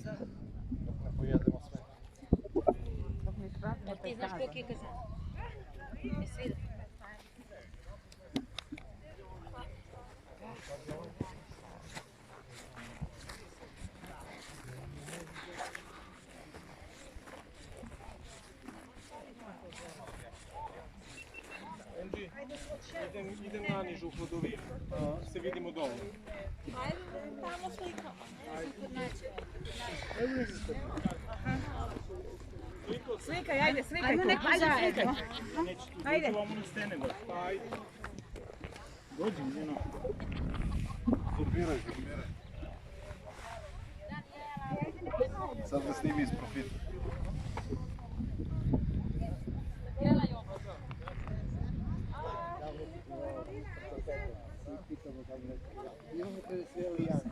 Ne pojedemo sve. Ti znaš koliko je kazan? Jesi vidio? Idem nanižu u hladovinu, se vidimo dole. Ajde, tamo slikamo. Slikaj, ajde, slikaj. Ajmo neko zajedno. Ajde. Dođu vam na stene, ba. Ajde. Dođi, njeno. Zupiraj. Sad ga snimi iz profita. Imamo te sve alijancije.